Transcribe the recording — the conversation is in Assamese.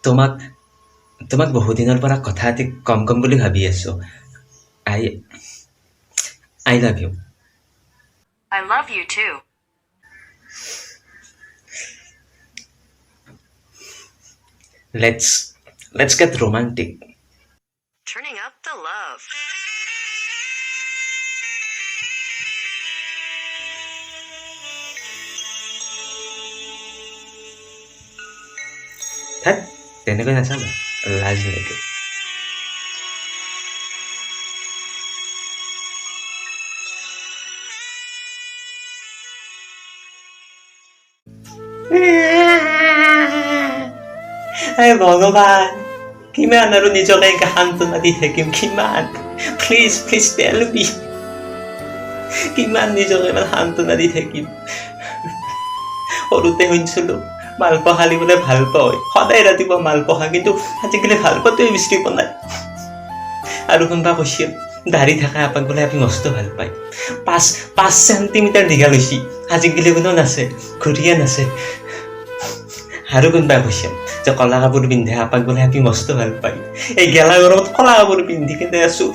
তোমাক তোমাক বহুদিনৰ পৰা কথা এটি কম বুলি ভাবি আছো। I I love you. I love you too. Let's get romantic. Turning up the love. ধ্যাত তেনেকৈ নাচাবা, লাজ লাগে। ভগৱান, কিমান আৰু নিজকে সান্তনা দি থাকিম, কিমান? প্লিজ প্লিজ টেল মি, কিমান নিজকে ইমান সান্তনা দি থাকিম? সৰুতে শুনিছিলো মালপোৱা বোলে ভাল পাওঁ, সদায় ৰাতিপুৱা মালপোৱা, কিন্তু আজিকালি ভাল পোৱাটোৱে বিচাৰি পোৱা নাই। আৰু কোনোবা কৈছিল দাঢ়ি থকা আপাক বোলে আপুনি মস্ত ভাল পায়, 5 চেণ্টিমিটাৰ দীঘল হৈছি, আজিকালি কোনো নাছে, ঘূৰিয়ে নাছে। আৰু কোনোবা কৈছিল যে কলা কাপোৰ পিন্ধে আপাক বোলে আপুনি মস্ত ভাল পায়, এই গেলা গৰমত কলা কাপোৰ পিন্ধি কেনে আছো,